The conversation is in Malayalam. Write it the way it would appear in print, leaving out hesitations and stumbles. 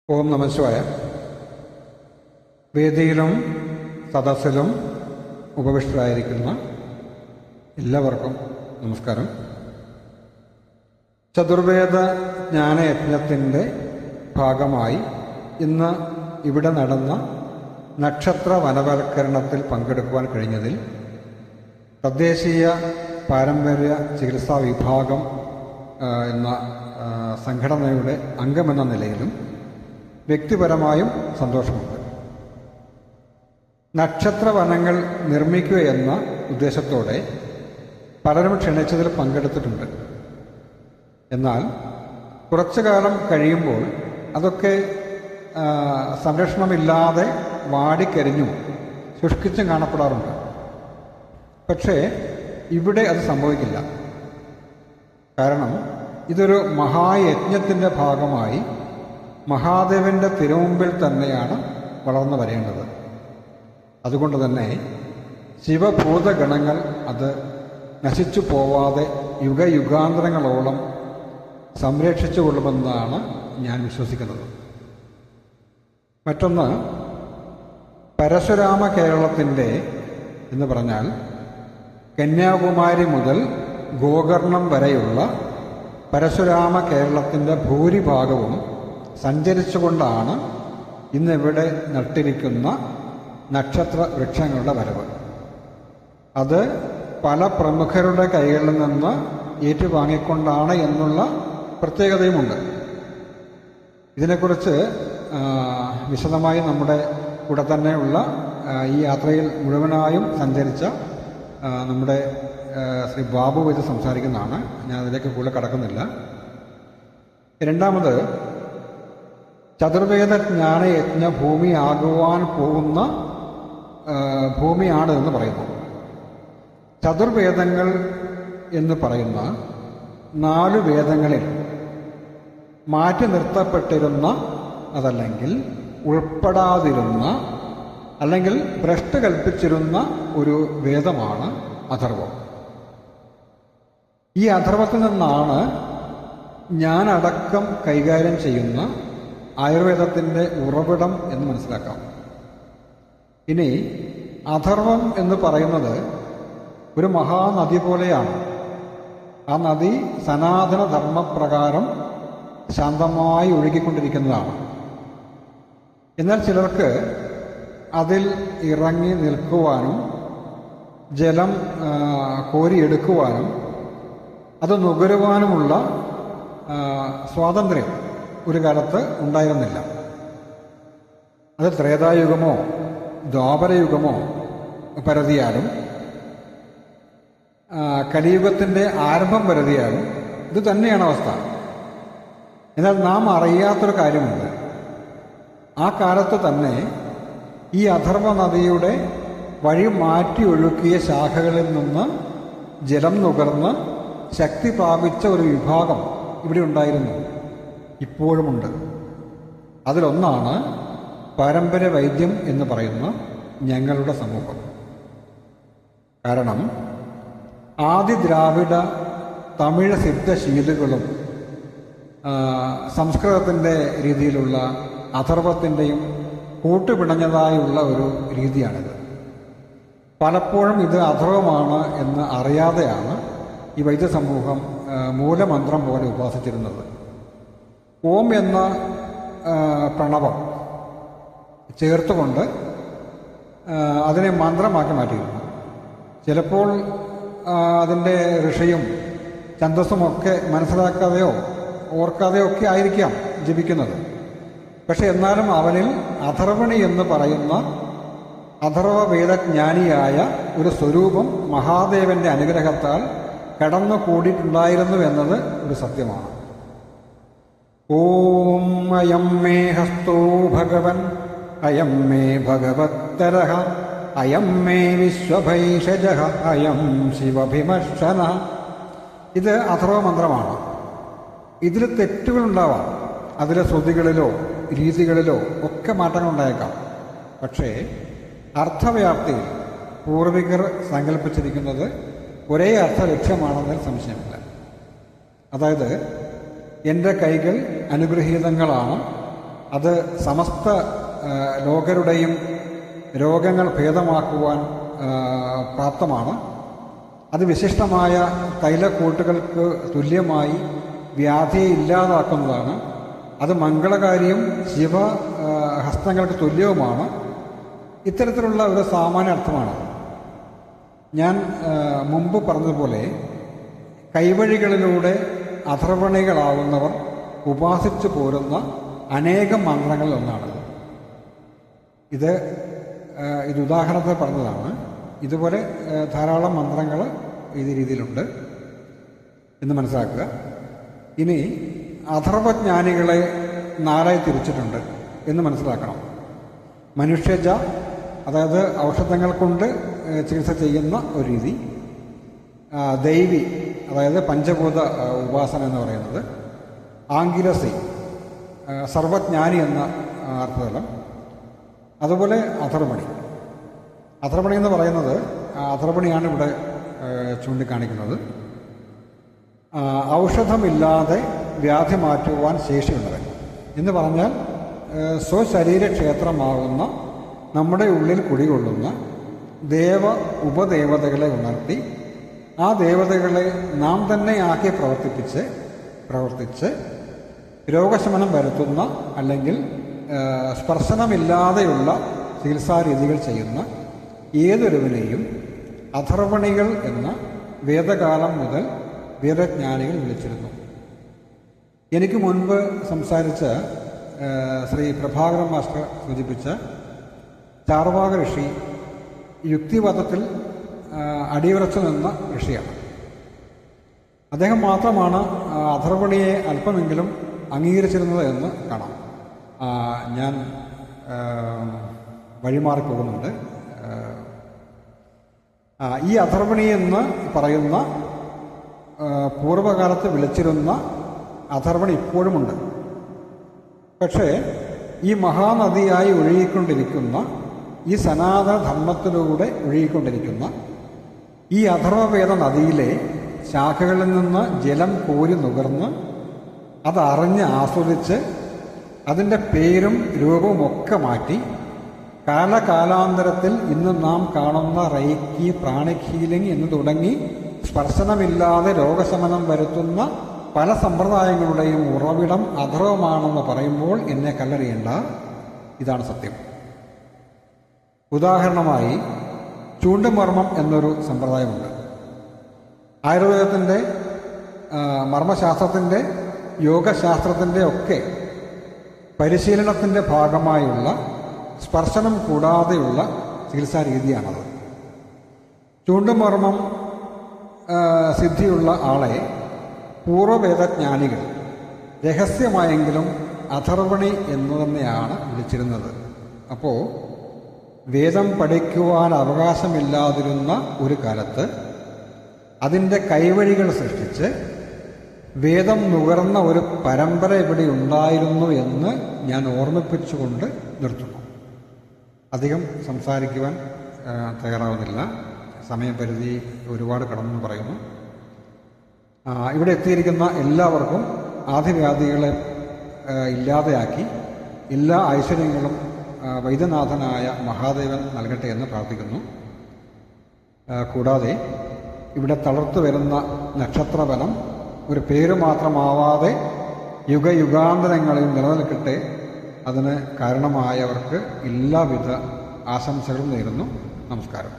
ഓം നമഃശിവായ. വേദിയിലും സദസ്സിലും ഉപവിഷ്ടരായിരിക്കുന്ന എല്ലാവർക്കും നമസ്കാരം. ചതുർവേദ ജ്ഞാനയജ്ഞത്തിൻ്റെ ഭാഗമായി ഇന്ന് ഇവിടെ നടന്ന നക്ഷത്ര വനവൽക്കരണത്തിൽ പങ്കെടുക്കുവാൻ കഴിഞ്ഞതിൽ തദ്ദേശീയ പാരമ്പര്യ ചികിത്സാ വിഭാഗം എന്ന സംഘടനയുടെ അംഗമെന്ന നിലയിലും വ്യക്തിപരമായും സന്തോഷമുണ്ട്. നക്ഷത്രവനങ്ങൾ നിർമ്മിക്കുകയെന്ന ഉദ്ദേശത്തോടെ പലരും ക്ഷണിച്ചതിൽ പങ്കെടുത്തിട്ടുണ്ട്. എന്നാൽ കുറച്ചു കാലം കഴിയുമ്പോൾ അതൊക്കെ സംരക്ഷണമില്ലാതെ വാടിക്കരിഞ്ഞും ശുഷ്കിച്ചും കാണപ്പെടാറുണ്ട്. പക്ഷേ ഇവിടെ അത് സംഭവിക്കില്ല. കാരണം ഇതൊരു മഹായജ്ഞത്തിൻ്റെ ഭാഗമായി മഹാദേവൻ്റെ തിരുമുമ്പിൽ തന്നെയാണ് വളർന്നു വരേണ്ടത്. അതുകൊണ്ട് തന്നെ ശിവഭൂതഗണങ്ങൾ അത് നശിച്ചു പോവാതെ യുഗയുഗാന്തരങ്ങളോളം സംരക്ഷിച്ചു കൊള്ളുമെന്നാണ് ഞാൻ വിശ്വസിക്കുന്നത്. മറ്റൊന്ന്, പരശുരാമ കേരളത്തിൻ്റെ എന്ന് പറഞ്ഞാൽ കന്യാകുമാരി മുതൽ ഗോകർണം വരെയുള്ള പരശുരാമ കേരളത്തിൻ്റെ ഭൂരിഭാഗവും സഞ്ചരിച്ചുകൊണ്ടാണ് ഇന്നിവിടെ നട്ടിരിക്കുന്ന നക്ഷത്ര വൃക്ഷങ്ങളുടെ വരവ്. അത് പല പ്രമുഖരുടെ കൈകളിൽ നിന്ന് ഏറ്റുവാങ്ങിക്കൊണ്ടാണ് എന്നുള്ള പ്രത്യേകതയുമുണ്ട്. ഇതിനെക്കുറിച്ച് വിശദമായി നമ്മുടെ കൂടെ തന്നെയുള്ള ഈ യാത്രയിൽ മുഴുവനായും സഞ്ചരിച്ച നമ്മുടെ ശ്രീ ബാബു ഇത് സംസാരിക്കുന്നതാണ്. ഞാൻ അതിലേക്ക് കൂടുതൽ കടക്കുന്നില്ല. രണ്ടാമത്, ചതുർവേദ ജ്ഞാനയജ്ഞ ഭൂമിയാകുവാൻ പോകുന്ന ഭൂമിയാണ് എന്ന് പറയുന്നു. ചതുർവേദങ്ങൾ എന്ന് പറയുന്ന 4 വേദങ്ങളിൽ മാറ്റി നിർത്തപ്പെട്ടിരുന്ന, അതല്ലെങ്കിൽ ഉൾപ്പെടാതിരുന്ന, അല്ലെങ്കിൽ ഭ്രഷ്ട് കൽപ്പിച്ചിരുന്ന ഒരു വേദമാണ് അഥർവം. ഈ അഥർവത്തിൽ നിന്നാണ് ഞാനടക്കം കൈകാര്യം ചെയ്യുന്ന ആയുർവേദത്തിൻ്റെ ഉറവിടം എന്ന് മനസ്സിലാക്കാം. ഇനി അഥർവം എന്ന് പറയുന്നത് ഒരു മഹാനദി പോലെയാണ്. ആ നദി സനാതന ധർമ്മപ്രകാരം ശാന്തമായി ഒഴുകിക്കൊണ്ടിരിക്കുന്നതാണ്. എന്നാൽ ചിലർക്ക് അതിൽ ഇറങ്ങി നിൽക്കുവാനും ജലം കോരിയെടുക്കുവാനും അത് നുകരുവാനുമുള്ള സ്വാതന്ത്ര്യം ഒരു കാലത്ത് ഉണ്ടായിരുന്നില്ല. അത് ത്രേതായുഗമോ ദ്വാപരയുഗമോ പരതിയാലും കലിയുഗത്തിൻ്റെ ആരംഭം പരതിയാലും ഇത് തന്നെയാണ് അവസ്ഥ. എന്നാൽ നാം അറിയാത്തൊരു കാര്യമുണ്ട്. ആ കാലത്ത് തന്നെ ഈ അഥർവ നദിയുടെ വഴി മാറ്റി ഒഴുക്കിയ ശാഖകളിൽ നിന്ന് ജലം നുകർന്ന് ശക്തി പ്രാപിച്ച ഒരു വിഭാഗം ഇവിടെ ഉണ്ടായിരുന്നു, ഇപ്പോഴുമുണ്ട്. അതിലൊന്നാണ് പാരമ്പര്യ വൈദ്യം എന്ന് പറയുന്ന ഞങ്ങളുടെ സമൂഹം. കാരണം ആദി ദ്രാവിഡ തമിഴ് സിദ്ധശീലുകളും സംസ്കൃതത്തിൻ്റെ രീതിയിലുള്ള അഥർവത്തിൻ്റെയും കൂട്ടുപിണഞ്ഞതായുള്ള ഒരു രീതിയാണിത്. പലപ്പോഴും ഇത് അഥർവമാണ് എന്ന് അറിയാതെയാണ് ഈ വൈദ്യസമൂഹം മൂലമന്ത്രം പോലെ ഉപാസിച്ചിരുന്നത്. ഓം എന്ന പ്രണവം ചേർത്തുകൊണ്ട് അതിനെ മന്ത്രമാക്കി മാറ്റിയിരുന്നു. ചിലപ്പോൾ അതിൻ്റെ ഋഷിയും ഛന്ദസ്സുമൊക്കെ മനസ്സിലാക്കാതെയോ ഓർക്കാതെയോ ഒക്കെ ആയിരിക്കാം ജപിക്കുന്നത്. പക്ഷെ എന്നാലും അവനിൽ അഥർവണി എന്ന് പറയുന്ന അഥർവ വേദജ്ഞാനിയായ ഒരു സ്വരൂപം മഹാദേവന്റെ അനുഗ്രഹത്താൽ കടന്നു കൂടിയിട്ടുണ്ടായിരുന്നു എന്നത് ഒരു സത്യമാണ്. ഓം അയം മേ ഹസ്തോ ഭഗവൻ അയം മേ ഭഗവത്തരഃ അയം മേ വിശ്വഭൈഷജഃ അയം ശിവഭിമർശനഃ. ഇത് അഥർവ മന്ത്രമാണ്. ഇതിൽ തെറ്റുകളുണ്ടാവാം. അതിലെ ശ്രുതികളിലോ രീതികളിലോ ഒക്കെ മാറ്റങ്ങളുണ്ടായേക്കാം. പക്ഷേ അർത്ഥവ്യാപ്തിയിൽ പൂർവികർ സങ്കല്പിച്ചിരിക്കുന്നത് ഒരേ അർത്ഥലക്ഷ്യമാണെന്നതിൽ സംശയമില്ല. അതായത് എൻ്റെ കൈകൾ അനുഗ്രഹീതങ്ങളാണ്, അത് സമസ്ത ലോകരുടെയും രോഗങ്ങൾ ഭേദമാക്കുവാൻ പ്രാപ്തമാണ്. അത് വിശിഷ്ടമായ തൈലക്കൂട്ടുകൾക്ക് തുല്യമായി വ്യാധിയെ ഇല്ലാതാക്കുന്നതാണ്. അത് മംഗളകാരിയും ശിവഹസ്തങ്ങൾക്ക് തുല്യവുമാണ്. ഇത്തരത്തിലുള്ള ഒരു സാമാന്യ അർത്ഥമാണ്. ഞാൻ മുമ്പ് പറഞ്ഞതുപോലെ കൈവഴികളിലൂടെ അഥർവണികളാവുന്നവർ ഉപാസിച്ചു പോരുന്ന അനേകം മന്ത്രങ്ങളിൽ ഒന്നാണ്. ഇത് ഉദാഹരണത്തിൽ പറഞ്ഞതാണ്. ഇതുപോലെ ധാരാളം മന്ത്രങ്ങൾ ഈ രീതിയിലുണ്ട് എന്ന് മനസ്സിലാക്കുക. ഇനി അഥർവജ്ഞാനികളെ നാലായി തിരിച്ചിട്ടുണ്ട് എന്ന് മനസ്സിലാക്കണം. മനുഷ്യജ, അതായത് ഔഷധങ്ങൾ കൊണ്ട് ചികിത്സ ചെയ്യുന്ന ഒരു രീതി. ദൈവി, അതായത് പഞ്ചഭൂത ഉപാസന എന്ന് പറയുന്നത്. ആംഗിരസി, സർവജ്ഞാനി എന്ന അർത്ഥതലം. അതുപോലെ അഥർവണി. അഥർവണി എന്ന് പറയുന്നത് അഥർവണിയാണ് ഇവിടെ ചൂണ്ടിക്കാണിക്കുന്നത്. ഔഷധമില്ലാതെ വ്യാധി മാറ്റുവാൻ ശേഷിയുള്ളവൻ എന്ന് പറഞ്ഞാൽ സ്വശരീരക്ഷേത്രമാകുന്ന നമ്മുടെ ഉള്ളിൽ കുടികൊള്ളുന്ന ഉപദേവതകളെ ഉണർത്തി ആ ദേവതകളെ നാം തന്നെ ആക്കി പ്രവർത്തിച്ച് രോഗശമനം വരുത്തുന്ന അല്ലെങ്കിൽ സ്പർശനമില്ലാതെയുള്ള ചികിത്സാരീതികൾ ചെയ്യുന്ന ഏതൊരുവിനെയും അഥർവണികൾ എന്ന വേദകാലം മുതൽ വേദജ്ഞാനികൾ വിളിച്ചിരുന്നു. എനിക്ക് മുൻപ് സംസാരിച്ച ശ്രീ പ്രഭാകരൻ മാസ്റ്റർ സൂചിപ്പിച്ച ചാർവാക ഋഷി യുക്തിവാദത്തിൽ അടിയുറച്ചു നിന്ന ഋഷിയാണ്. അദ്ദേഹം മാത്രമാണ് അഥർവണിയെ അല്പമെങ്കിലും അംഗീകരിച്ചിരുന്നത് എന്ന് കാണാം. ഞാൻ വഴിമാറിപ്പോകുന്നുണ്ട്. ഈ അഥർവണി എന്ന് പറയുന്ന പൂർവ്വകാലത്ത് വിളിച്ചിരുന്ന അഥർവണി ഇപ്പോഴുമുണ്ട്. പക്ഷേ ഈ മഹാനദിയായി ഒഴുകിക്കൊണ്ടിരിക്കുന്ന, ഈ സനാതന ധർമ്മത്തിലൂടെ ഒഴുകിക്കൊണ്ടിരിക്കുന്ന ഈ അഥർവവേദ നദിയിലെ ശാഖകളിൽ നിന്ന് ജലം കോരി നുകർന്ന് അതറിഞ്ഞ് ആസ്വദിച്ച് അതിൻ്റെ പേരും രൂപവും ഒക്കെ മാറ്റി കാലകാലാന്തരത്തിൽ ഇന്ന് നാം കാണുന്ന റൈക്കി, പ്രാണിക് ഹീലിംഗ് എന്ന് തുടങ്ങി സ്പർശനമില്ലാതെ രോഗശമനം വരുത്തുന്ന പല സമ്പ്രദായങ്ങളുടെയും ഉറവിടം അഥർവമാണെന്ന് പറയുമ്പോൾ എന്നെ കല്ലെറിയേണ്ട. ഇതാണ് സത്യം. ഉദാഹരണമായി ചൂണ്ടുമർമ്മം എന്നൊരു സമ്പ്രദായമുണ്ട്. ആയുർവേദത്തിൻ്റെ, മർമ്മശാസ്ത്രത്തിൻ്റെ, യോഗശാസ്ത്രത്തിൻ്റെ ഒക്കെ പരിശീലനത്തിൻ്റെ ഭാഗമായുള്ള സ്പർശനം കൂടാതെയുള്ള ചികിത്സാ രീതിയാണത്. ചൂണ്ടുമർമ്മം സിദ്ധിയുള്ള ആളെ പൂർവ്വവേദജ്ഞാനികൾ രഹസ്യമായെങ്കിലും അഥർവണി എന്ന് തന്നെയാണ് വിളിച്ചിരുന്നത്. അപ്പോൾ വേദം പഠിക്കുവാൻ അവകാശമില്ലാതിരുന്ന ഒരു കാലത്ത് അതിൻ്റെ കൈവഴികൾ സൃഷ്ടിച്ച് വേദം നുകർന്ന ഒരു പരമ്പര ഇവിടെ ഉണ്ടായിരുന്നു എന്ന് ഞാൻ ഓർമ്മിപ്പിച്ചുകൊണ്ട് നിർത്തുന്നു. അധികം സംസാരിക്കുവാൻ തയ്യാറാവുന്നില്ല. സമയപരിധി ഒരുപാട് കടന്നു പറയുന്നു. ഇവിടെ എത്തിയിരിക്കുന്ന എല്ലാവർക്കും ആദിവ്യാധികളെ ഇല്ലാതെയാക്കി എല്ലാ ഐശ്വര്യങ്ങളും വൈദ്യനാഥനായ മഹാദേവൻ നൽകട്ടെ എന്ന് പ്രാർത്ഥിക്കുന്നു. കൂടാതെ ഇവിടെ തളർത്തു വരുന്ന നക്ഷത്രബലം ഒരു പേര് മാത്രമാവാതെ യുഗയുഗാന്തരങ്ങളിൽ നിലനിൽക്കട്ടെ. അതിന് കാരണമായവർക്ക് എല്ലാവിധ ആശംസകളും നേരുന്നു. നമസ്കാരം.